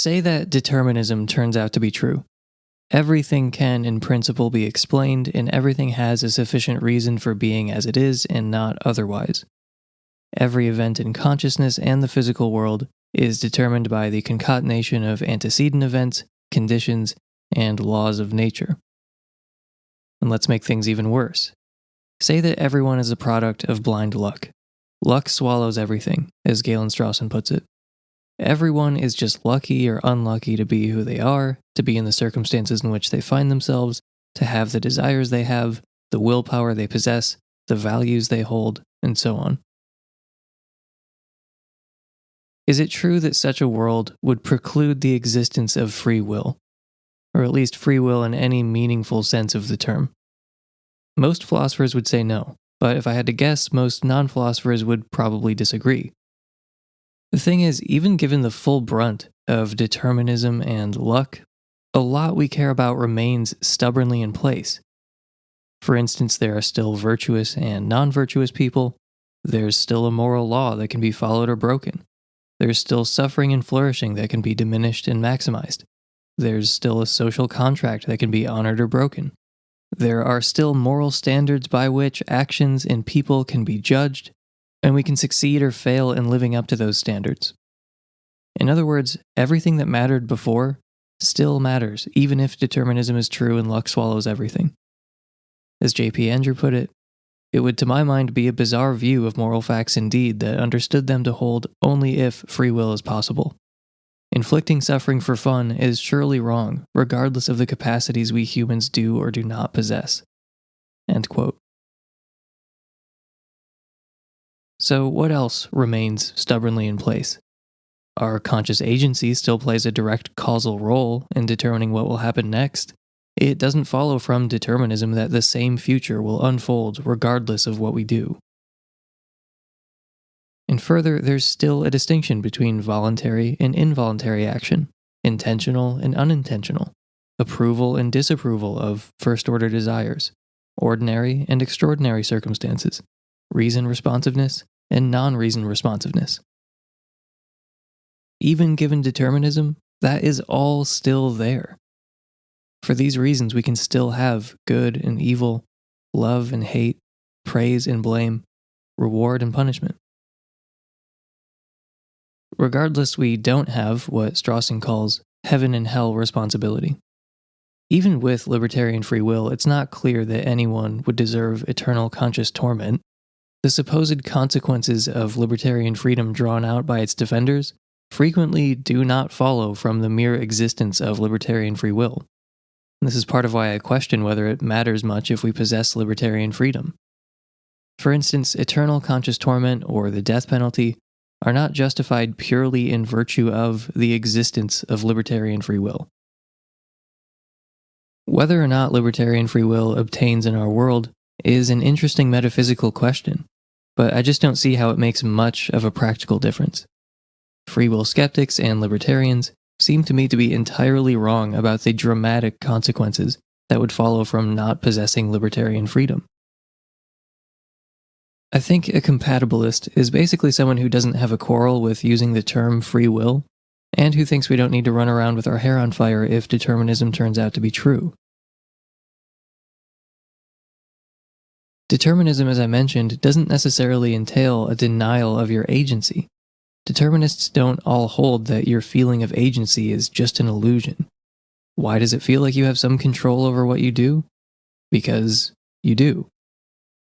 say that determinism turns out to be true. Everything can, in principle, be explained, and everything has a sufficient reason for being as it is and not otherwise. Every event in consciousness and the physical world is determined by the concatenation of antecedent events, conditions, and laws of nature. And let's make things even worse. Say that everyone is a product of blind luck. Luck swallows everything, as Galen Strawson puts it. Everyone is just lucky or unlucky to be who they are, to be in the circumstances in which they find themselves, to have the desires they have, the willpower they possess, the values they hold, and so on. Is it true that such a world would preclude the existence of free will, or at least free will in any meaningful sense of the term? Most philosophers would say no, but if I had to guess, most non-philosophers would probably disagree. The thing is, even given the full brunt of determinism and luck, a lot we care about remains stubbornly in place. For instance, there are still virtuous and non-virtuous people. There's still a moral law that can be followed or broken. There's still suffering and flourishing that can be diminished and maximized. There's still a social contract that can be honored or broken. There are still moral standards by which actions and people can be judged, and we can succeed or fail in living up to those standards. In other words, everything that mattered before still matters, even if determinism is true and luck swallows everything. As J.P. Andrew put it, it would to my mind be a bizarre view of moral facts indeed that understood them to hold only if free will is possible. Inflicting suffering for fun is surely wrong, regardless of the capacities we humans do or do not possess. End quote. So what else remains stubbornly in place? Our conscious agency still plays a direct causal role in determining what will happen next. It doesn't follow from determinism that the same future will unfold regardless of what we do. And further, there's still a distinction between voluntary and involuntary action, intentional and unintentional, approval and disapproval of first-order desires, ordinary and extraordinary circumstances, reason responsiveness and non-reason responsiveness. Even given determinism, that is all still there. For these reasons, we can still have good and evil, love and hate, praise and blame, reward and punishment. Regardless, we don't have what Strawson calls heaven and hell responsibility. Even with libertarian free will, it's not clear that anyone would deserve eternal conscious torment. The supposed consequences of libertarian freedom drawn out by its defenders frequently do not follow from the mere existence of libertarian free will. This is part of why I question whether it matters much if we possess libertarian freedom. For instance, eternal conscious torment or the death penalty are not justified purely in virtue of the existence of libertarian free will. Whether or not libertarian free will obtains in our world is an interesting metaphysical question, but I just don't see how it makes much of a practical difference. Free will skeptics and libertarians seem to me to be entirely wrong about the dramatic consequences that would follow from not possessing libertarian freedom. I think a compatibilist is basically someone who doesn't have a quarrel with using the term free will, and who thinks we don't need to run around with our hair on fire if determinism turns out to be true. Determinism, as I mentioned, doesn't necessarily entail a denial of your agency. Determinists don't all hold that your feeling of agency is just an illusion. Why does it feel like you have some control over what you do? Because you do.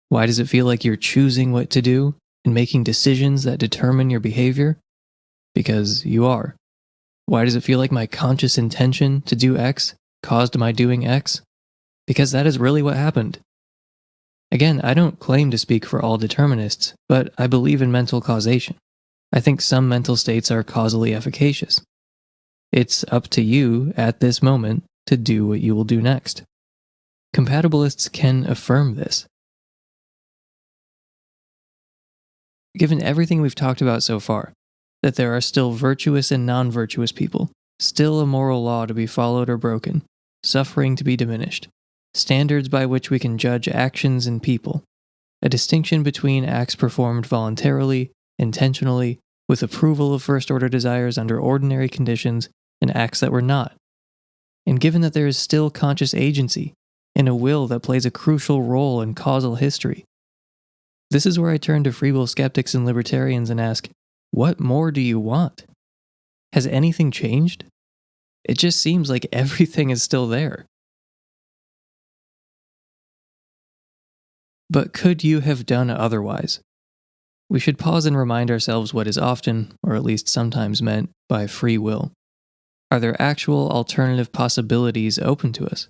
Why does it feel like you're choosing what to do and making decisions that determine your behavior? Because you are. Why does it feel like my conscious intention to do X caused my doing X? Because that is really what happened. Again, I don't claim to speak for all determinists, but I believe in mental causation. I think some mental states are causally efficacious. It's up to you at this moment to do what you will do next. Compatibilists can affirm this. Given everything we've talked about so far, that there are still virtuous and non-virtuous people, still a moral law to be followed or broken, suffering to be diminished, standards by which we can judge actions and people, a distinction between acts performed voluntarily, intentionally, with approval of first-order desires under ordinary conditions, and acts that were not. And given that there is still conscious agency and a will that plays a crucial role in causal history, this is where I turn to free will skeptics and libertarians and ask, what more do you want? Has anything changed? It just seems like everything is still there. But could you have done otherwise? We should pause and remind ourselves what is often, or at least sometimes, meant by free will. Are there actual alternative possibilities open to us?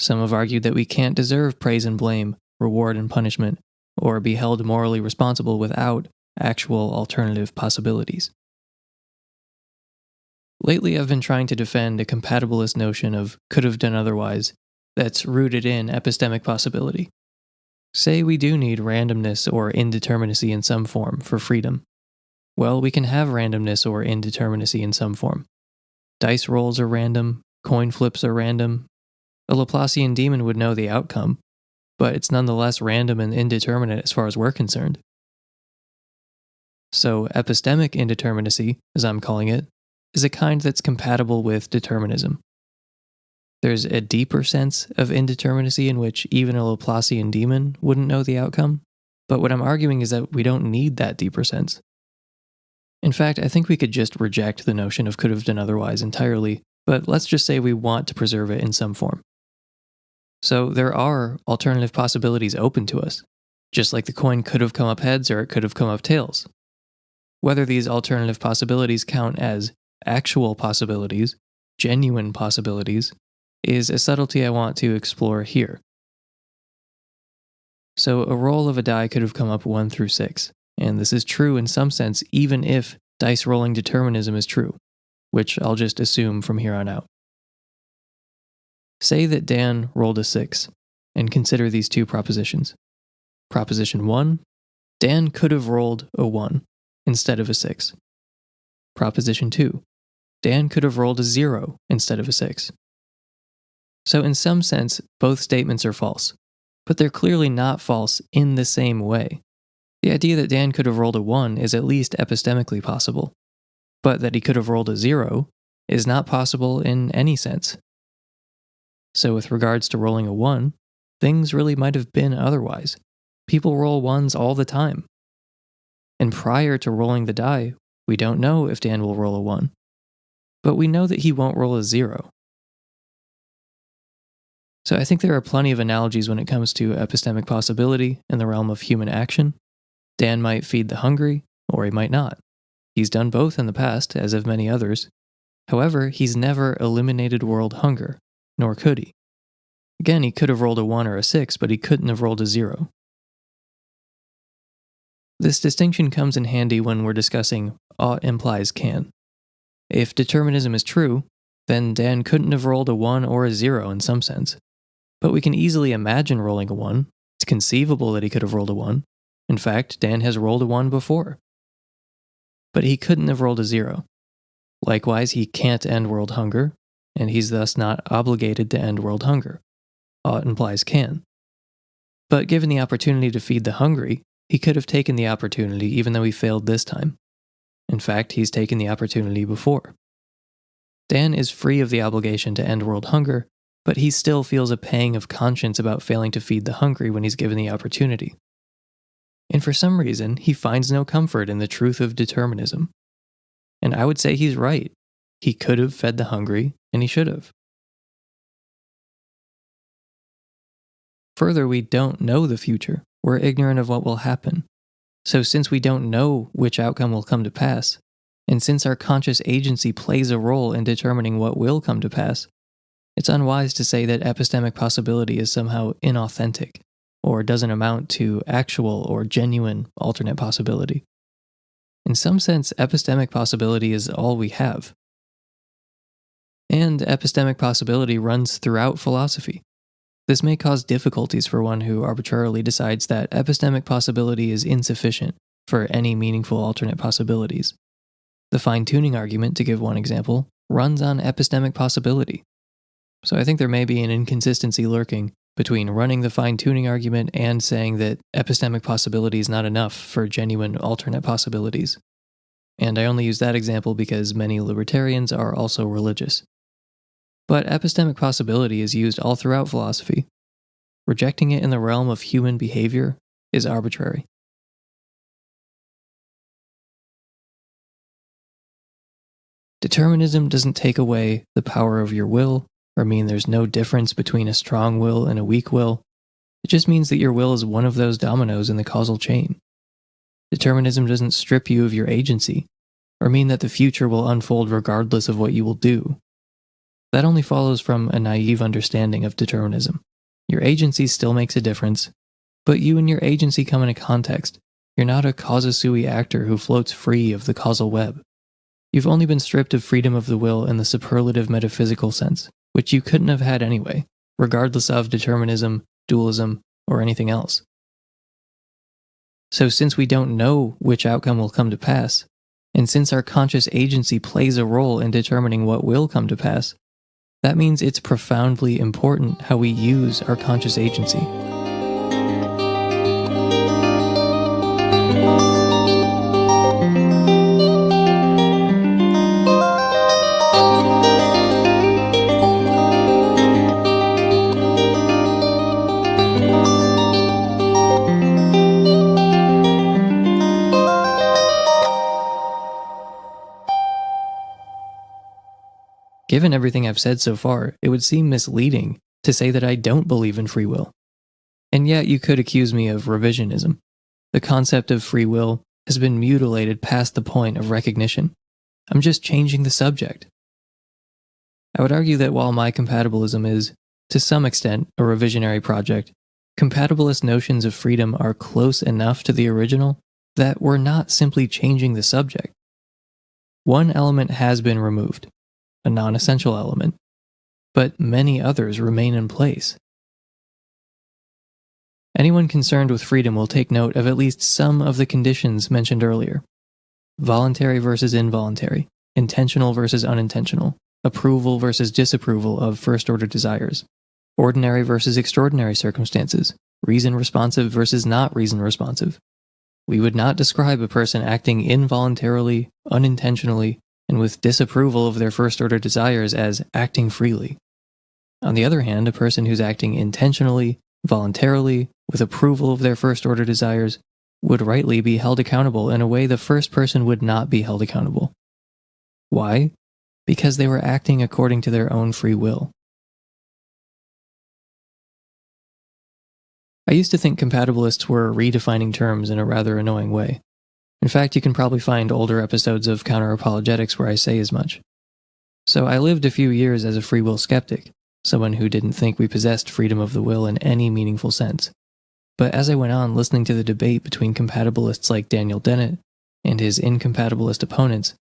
Some have argued that we can't deserve praise and blame, reward and punishment, or be held morally responsible without actual alternative possibilities. Lately, I've been trying to defend a compatibilist notion of could have done otherwise that's rooted in epistemic possibility. Say we do need randomness or indeterminacy in some form for freedom. Well, we can have randomness or indeterminacy in some form. Dice rolls are random, coin flips are random. A Laplacian demon would know the outcome, but it's nonetheless random and indeterminate as far as we're concerned. So, epistemic indeterminacy, as I'm calling it, is a kind that's compatible with determinism. There's a deeper sense of indeterminacy in which even a Laplacian demon wouldn't know the outcome, but what I'm arguing is that we don't need that deeper sense. In fact, I think we could just reject the notion of could have done otherwise entirely, but let's just say we want to preserve it in some form. So there are alternative possibilities open to us, just like the coin could have come up heads or it could have come up tails. Whether these alternative possibilities count as actual possibilities, genuine possibilities, is a subtlety I want to explore here. So a roll of a die could have come up 1 through 6, and this is true in some sense even if dice rolling determinism is true, which I'll just assume from here on out. Say that Dan rolled a 6, and consider these two propositions. Proposition 1, Dan could have rolled a 1 instead of a 6. Proposition 2, Dan could have rolled a 0 instead of a 6. So in some sense, both statements are false, but they're clearly not false in the same way. The idea that Dan could have rolled a 1 is at least epistemically possible, but that he could have rolled a 0 is not possible in any sense. So with regards to rolling a 1, things really might have been otherwise. People roll 1s all the time. And prior to rolling the die, we don't know if Dan will roll a 1, but we know that he won't roll a 0. So I think there are plenty of analogies when it comes to epistemic possibility in the realm of human action. Dan might feed the hungry, or he might not. He's done both in the past, as have many others. However, he's never eliminated world hunger, nor could he. Again, he could have rolled a 1 or a 6, but he couldn't have rolled a 0. This distinction comes in handy when we're discussing ought implies can. If determinism is true, then Dan couldn't have rolled a 1 or a 0 in some sense. But we can easily imagine rolling a 1. It's conceivable that he could have rolled a 1. In fact, Dan has rolled a 1 before. But he couldn't have rolled a 0. Likewise, he can't end world hunger, and he's thus not obligated to end world hunger. Ought implies can. But given the opportunity to feed the hungry, he could have taken the opportunity even though he failed this time. In fact, he's taken the opportunity before. Dan is free of the obligation to end world hunger, but he still feels a pang of conscience about failing to feed the hungry when he's given the opportunity. And for some reason, he finds no comfort in the truth of determinism. And I would say he's right. He could have fed the hungry, and he should have. Further, we don't know the future. We're ignorant of what will happen. So since we don't know which outcome will come to pass, and since our conscious agency plays a role in determining what will come to pass, it's unwise to say that epistemic possibility is somehow inauthentic, or doesn't amount to actual or genuine alternate possibility. In some sense, epistemic possibility is all we have. And epistemic possibility runs throughout philosophy. This may cause difficulties for one who arbitrarily decides that epistemic possibility is insufficient for any meaningful alternate possibilities. The fine-tuning argument, to give one example, runs on epistemic possibility. So I think there may be an inconsistency lurking between running the fine-tuning argument and saying that epistemic possibility is not enough for genuine alternate possibilities. and I only use that example because many libertarians are also religious. But epistemic possibility is used all throughout philosophy. Rejecting it in the realm of human behavior is arbitrary. Determinism doesn't take away the power of your will, or mean there's no difference between a strong will and a weak will. It just means that your will is one of those dominoes in the causal chain. Determinism doesn't strip you of your agency, or mean that the future will unfold regardless of what you will do. That only follows from a naive understanding of determinism. Your agency still makes a difference, but you and your agency come in a context. You're not a causa sui actor who floats free of the causal web. You've only been stripped of freedom of the will in the superlative metaphysical sense, which you couldn't have had anyway, regardless of determinism, dualism, or anything else. So since we don't know which outcome will come to pass, and since our conscious agency plays a role in determining what will come to pass, that means it's profoundly important how we use our conscious agency. Given everything I've said so far, it would seem misleading to say that I don't believe in free will. And yet you could accuse me of revisionism. The concept of free will has been mutilated past the point of recognition. I'm just changing the subject. I would argue that while my compatibilism is, to some extent, a revisionary project, compatibilist notions of freedom are close enough to the original that we're not simply changing the subject. One element has been removed, a non-essential element, but many others remain in place. Anyone concerned with freedom will take note of at least some of the conditions mentioned earlier. Voluntary versus involuntary, intentional versus unintentional, approval versus disapproval of first-order desires, ordinary versus extraordinary circumstances, reason-responsive versus not reason-responsive. We would not describe a person acting involuntarily, unintentionally, and with disapproval of their first-order desires as acting freely. On the other hand, a person who's acting intentionally, voluntarily, with approval of their first-order desires, would rightly be held accountable in a way the first person would not be held accountable. Why? Because they were acting according to their own free will. I used to think compatibilists were redefining terms in a rather annoying way. In fact, you can probably find older episodes of Counter-Apologetics where I say as much. So I lived a few years as a free will skeptic, someone who didn't think we possessed freedom of the will in any meaningful sense. But as I went on listening to the debate between compatibilists like Daniel Dennett and his incompatibilist opponents,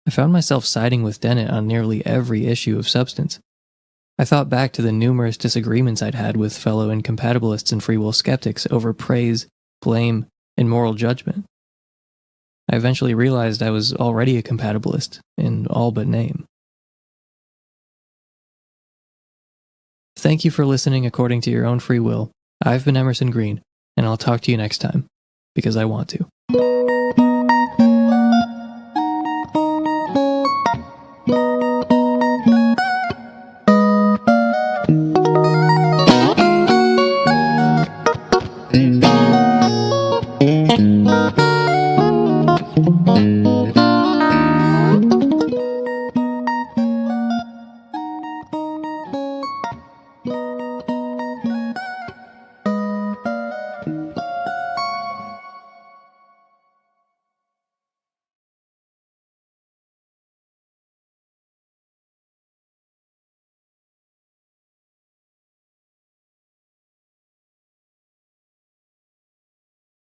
I found myself siding with Dennett on nearly every issue of substance. I thought back to the numerous disagreements I'd had with fellow incompatibilists and free will skeptics over praise, blame, and moral judgment. I eventually realized I was already a compatibilist, in all but name. Thank you for listening according to your own free will. I've been Emerson Green, and I'll talk to you next time, because I want to.